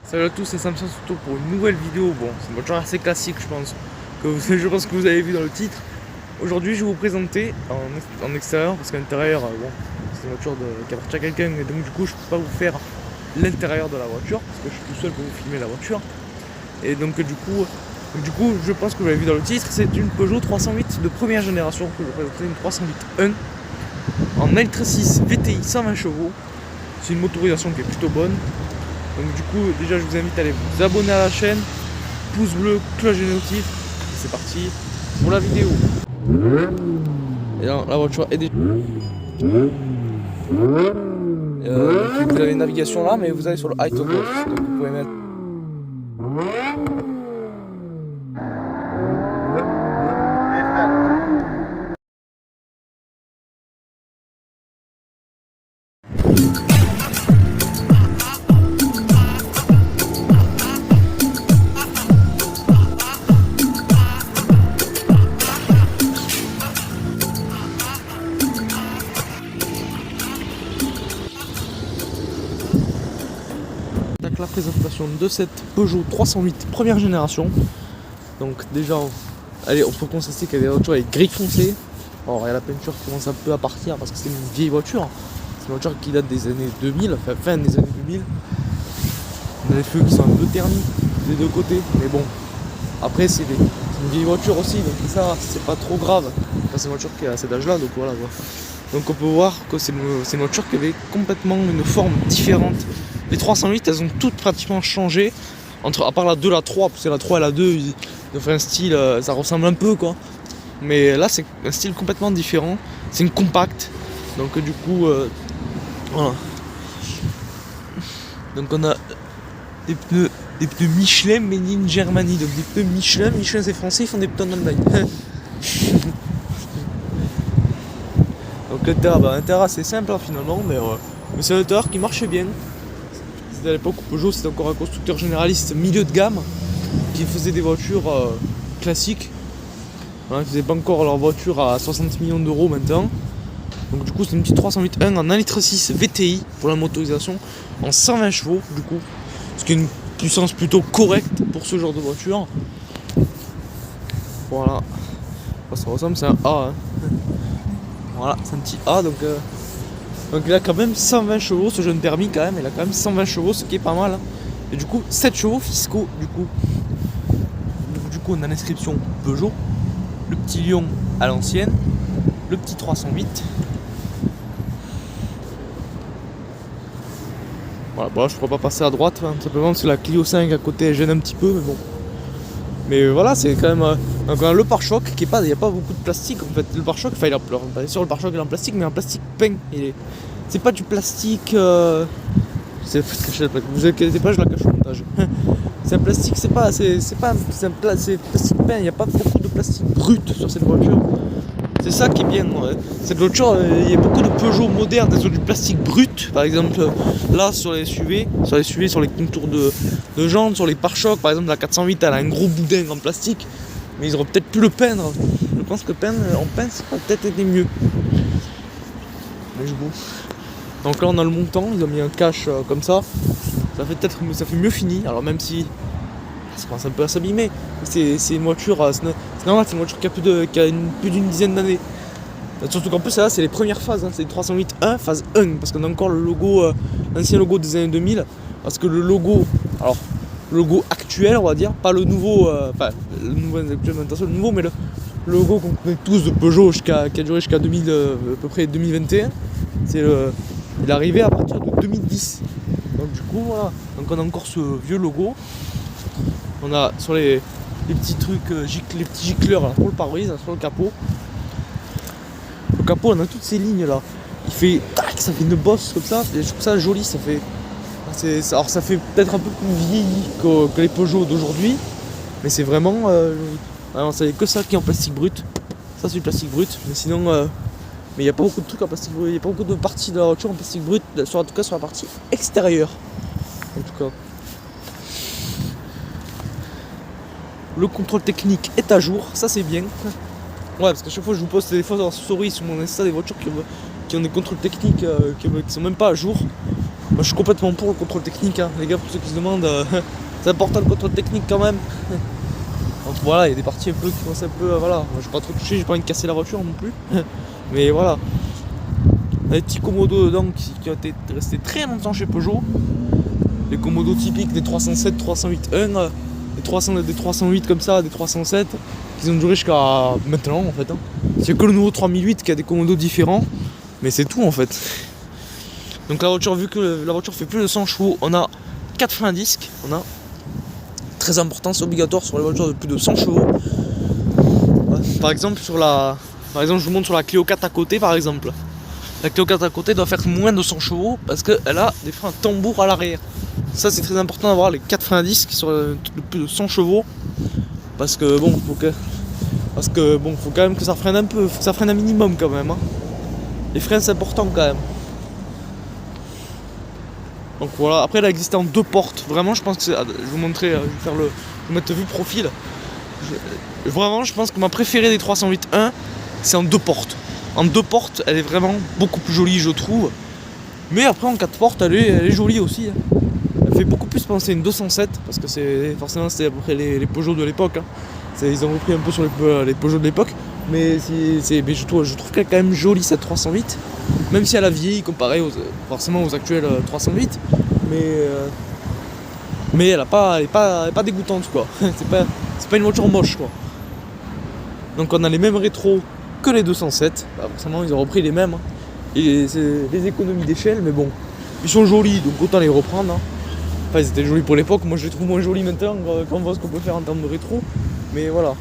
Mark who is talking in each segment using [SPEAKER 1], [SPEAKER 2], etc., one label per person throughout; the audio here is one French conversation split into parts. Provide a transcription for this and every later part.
[SPEAKER 1] Salut à tous, c'est Samson Soto pour une nouvelle vidéo. Bon, c'est une voiture assez classique, je pense, je pense que vous avez vu dans le titre. Aujourd'hui, je vais vous présenter en extérieur, parce qu'à l'intérieur, bon, c'est une voiture qui appartient à quelqu'un, et donc du coup, je peux pas vous faire l'intérieur de la voiture, parce que je suis tout seul pour vous filmer la voiture. Et donc du coup, je pense que vous l'avez vu dans le titre, c'est une Peugeot 308 de première génération que je vais présenter, une 308 1 en L 6 VTI 120 chevaux. C'est une motorisation qui est plutôt bonne. Donc du coup, déjà je vous invite à aller vous abonner à la chaîne, pouce bleu, cloche de notif, et c'est parti pour la vidéo. Et là, la voiture est déjà... donc vous avez une navigation là, mais vous allez sur le high toggle, donc vous pouvez mettre... la présentation de cette Peugeot 308 première génération. Donc déjà, allez, on peut constater qu'elle est voiture avec gris foncé. Alors il y a la peinture qui commence un peu à partir parce que c'est une vieille voiture. C'est une voiture qui date des années 2000, enfin fin des années 2000. On a les feux qui sont un peu ternis des deux côtés, mais bon. Après c'est une vieille voiture aussi, donc ça c'est pas trop grave. Enfin, c'est une voiture qui est à cet âge-là, donc voilà. Donc on peut voir que c'est une voiture qui avait complètement une forme différente. Les 308, elles ont toutes pratiquement changé, à part la 2 et la 3, parce que la 3 et la 2, ils ont fait un style, ça ressemble un peu quoi. Mais là, c'est un style complètement différent, c'est une compacte, donc du coup, voilà. Donc on a des pneus Michelin made in Germany, donc des pneus Michelin c'est français, ils font des pneus en Allemagne. Donc l'intérieur c'est simple hein, finalement, mais c'est un intérieur qui marche bien. C'était à l'époque où Peugeot c'était encore un constructeur généraliste milieu de gamme qui faisait des voitures classiques. Voilà, ils faisaient pas encore leur voiture à 60 millions d'euros maintenant. Donc du coup c'est une petite 308 1 en 1,6 litre VTI pour la motorisation en 120 chevaux du coup. Ce qui est une puissance plutôt correcte pour ce genre de voiture. Voilà. Ça ressemble, c'est un A. Hein. Voilà, c'est un petit A donc il a quand même 120 chevaux, ce jeune permis quand même, il a quand même 120 chevaux, ce qui est pas mal. Hein. Et du coup, 7 chevaux fiscaux du coup. Du coup, on a l'inscription Peugeot, le petit lion à l'ancienne, le petit 308. Voilà, bon là, je pourrais pas passer à droite, hein, simplement parce que la Clio 5 à côté elle gêne un petit peu, mais bon. Mais voilà, c'est quand même le pare-choc qui est pas, il n'y a pas beaucoup de plastique en fait. Le pare-choc, enfin bien sûr le pare-choc il est en plastique, mais en plastique peint. C'est pas du plastique. Vous inquiétez pas, je la cache au montage. C'est un plastique, c'est plastique peint. Il n'y a pas beaucoup de plastique brut sur cette voiture. C'est ça qui est bien. Cette voiture, il y a beaucoup de Peugeot modernes, elles ont du plastique brut. Par exemple, là sur les SUV, sur les contours de jantes, sur les pare-chocs, par exemple la 408, elle a un gros boudin en plastique, mais ils auraient peut-être pu le peindre. Je pense que peindre en peint, ça aurait peut-être été mieux. Mais je vous. Donc là, on a le montant, ils ont mis un cache comme ça. Ça fait mieux fini. Alors même si ça commence un peu à s'abîmer, c'est une voiture, c'est normal, c'est une voiture qui a plus d'une dizaine d'années. Surtout qu'en plus là c'est les premières phases, hein. C'est une 308 1 phase 1 parce qu'on a encore le logo, l'ancien logo des années 2000. Parce que le logo actuel on va dire, pas le nouveau, le nouveau implémentation, le nouveau, mais le logo qu'on connaît tous de Peugeot qui a duré jusqu'à 2000, à peu près 2021, il est arrivé à partir de 2010. Donc du coup voilà, donc on a encore ce vieux logo. On a sur les petits trucs, les petits gicleurs là, pour le pare-brise, sur le capot. Le capot, on a toutes ces lignes là. Il fait tac, ça fait une bosse comme ça. Et je trouve ça joli, ça fait. Alors ça fait peut-être un peu plus vieilli que les Peugeot d'aujourd'hui, mais c'est vraiment. Alors, c'est que ça qui est en plastique brut. Ça c'est du plastique brut, mais sinon. Mais il n'y a pas beaucoup de trucs en plastique brut. Il n'y a pas beaucoup de parties de la voiture en plastique brut, en tout cas sur la partie extérieure. En tout cas. Le contrôle technique est à jour, ça c'est bien. Ouais, parce qu'à chaque fois je vous poste des fois en story sur mon Insta des voitures qui ont des contrôles techniques qui sont même pas à jour. Moi je suis complètement pour le contrôle technique, hein. Les gars, pour ceux qui se demandent, c'est important le contrôle technique quand même. Donc voilà, il y a des parties un peu qui commencent un peu, voilà, moi j'ai pas trop touché, j'ai pas envie de casser la voiture non plus. Mais voilà. Les petits commodos dedans qui ont été restés très longtemps chez Peugeot. Les commodos typiques des 307, 308.1, des 308 comme ça, des 307, qui ont duré jusqu'à maintenant en fait. Hein. C'est que le nouveau 3008 qui a des commodos différents, mais c'est tout en fait. Donc la voiture, vu que la voiture fait plus de 100 chevaux, on a 4 freins à disque, on a très important, c'est obligatoire sur les voitures de plus de 100 chevaux. Par exemple je vous montre sur la Clio 4 à côté par exemple. La Clio 4 à côté doit faire moins de 100 chevaux parce qu'elle a des freins tambour à l'arrière. Ça c'est très important d'avoir les 4 freins à disque sur de plus de 100 chevaux. Parce que bon, faut quand même que ça freine un peu, faut que ça freine un minimum quand même. Hein. Les freins c'est important quand même. Donc voilà, après elle a existé en 2 portes. Vraiment je pense que c'est. Je vais vous montrer, je vais vous mettre vue profil. Vraiment je pense que ma préférée des 308.1 c'est en 2 portes. En 2 portes, elle est vraiment beaucoup plus jolie, je trouve. Mais après, en 4 portes, elle est jolie aussi. Hein. Elle fait beaucoup plus penser à une 207, parce que forcément, c'était à peu près les Peugeot de l'époque. Hein. Ils ont repris un peu sur les Peugeot de l'époque. Mais je trouve qu'elle est quand même jolie, cette 308. Même si elle a vieilli comparée forcément aux actuelles 308. Mais elle est pas dégoûtante, quoi. c'est pas une voiture moche, quoi. Donc on a les mêmes rétros que les 207, bah forcément ils ont repris les mêmes, hein. Et c'est des économies d'échelle, mais bon, ils sont jolis donc autant les reprendre. Hein. Enfin ils étaient jolis pour l'époque, moi je les trouve moins jolis maintenant quand on voit ce qu'on peut faire en termes de rétro, mais voilà.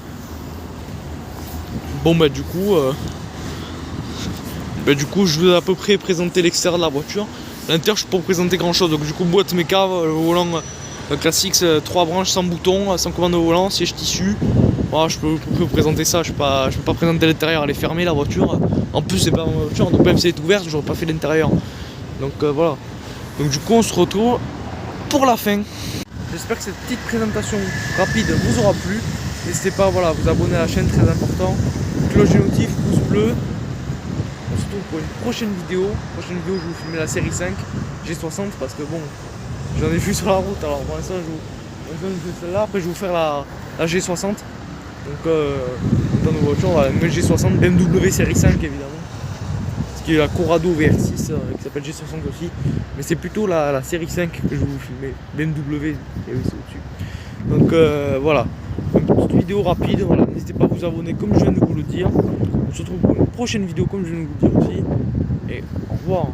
[SPEAKER 1] Bon bah du coup je vous ai à peu près présenté l'extérieur de la voiture. L'intérieur je peux pas vous présenter grand chose, donc du coup boîte mécave, le volant classique, 3 branches sans bouton, sans commande au volant, siège tissu. Voilà, je peux vous présenter ça, je peux pas présenter l'intérieur, elle est fermée la voiture. En plus c'est pas ma voiture, donc même si elle est ouverte, j'aurais pas fait l'intérieur. Donc voilà. Donc du coup on se retrouve pour la fin. J'espère que cette petite présentation rapide vous aura plu. N'hésitez pas à vous abonner à la chaîne, très important. Cloche de notif, pouce bleu. On se retrouve pour une prochaine vidéo. Je vais vous filmer la série 5 G60 parce que bon, j'en ai vu sur la route. Alors pour l'instant je fais celle-là, après je vais vous faire la G60. Donc dans nos voitures, on va une G60 BMW série 5 évidemment. Ce qui est la Corrado VR6 qui s'appelle G60 aussi. Mais c'est plutôt la série 5 que je vais vous filmer. BMW, et oui c'est au-dessus. Donc voilà. Une petite vidéo rapide, voilà. N'hésitez pas à vous abonner comme je viens de vous le dire. On se retrouve pour une prochaine vidéo comme je viens de vous le dire aussi. Et au revoir.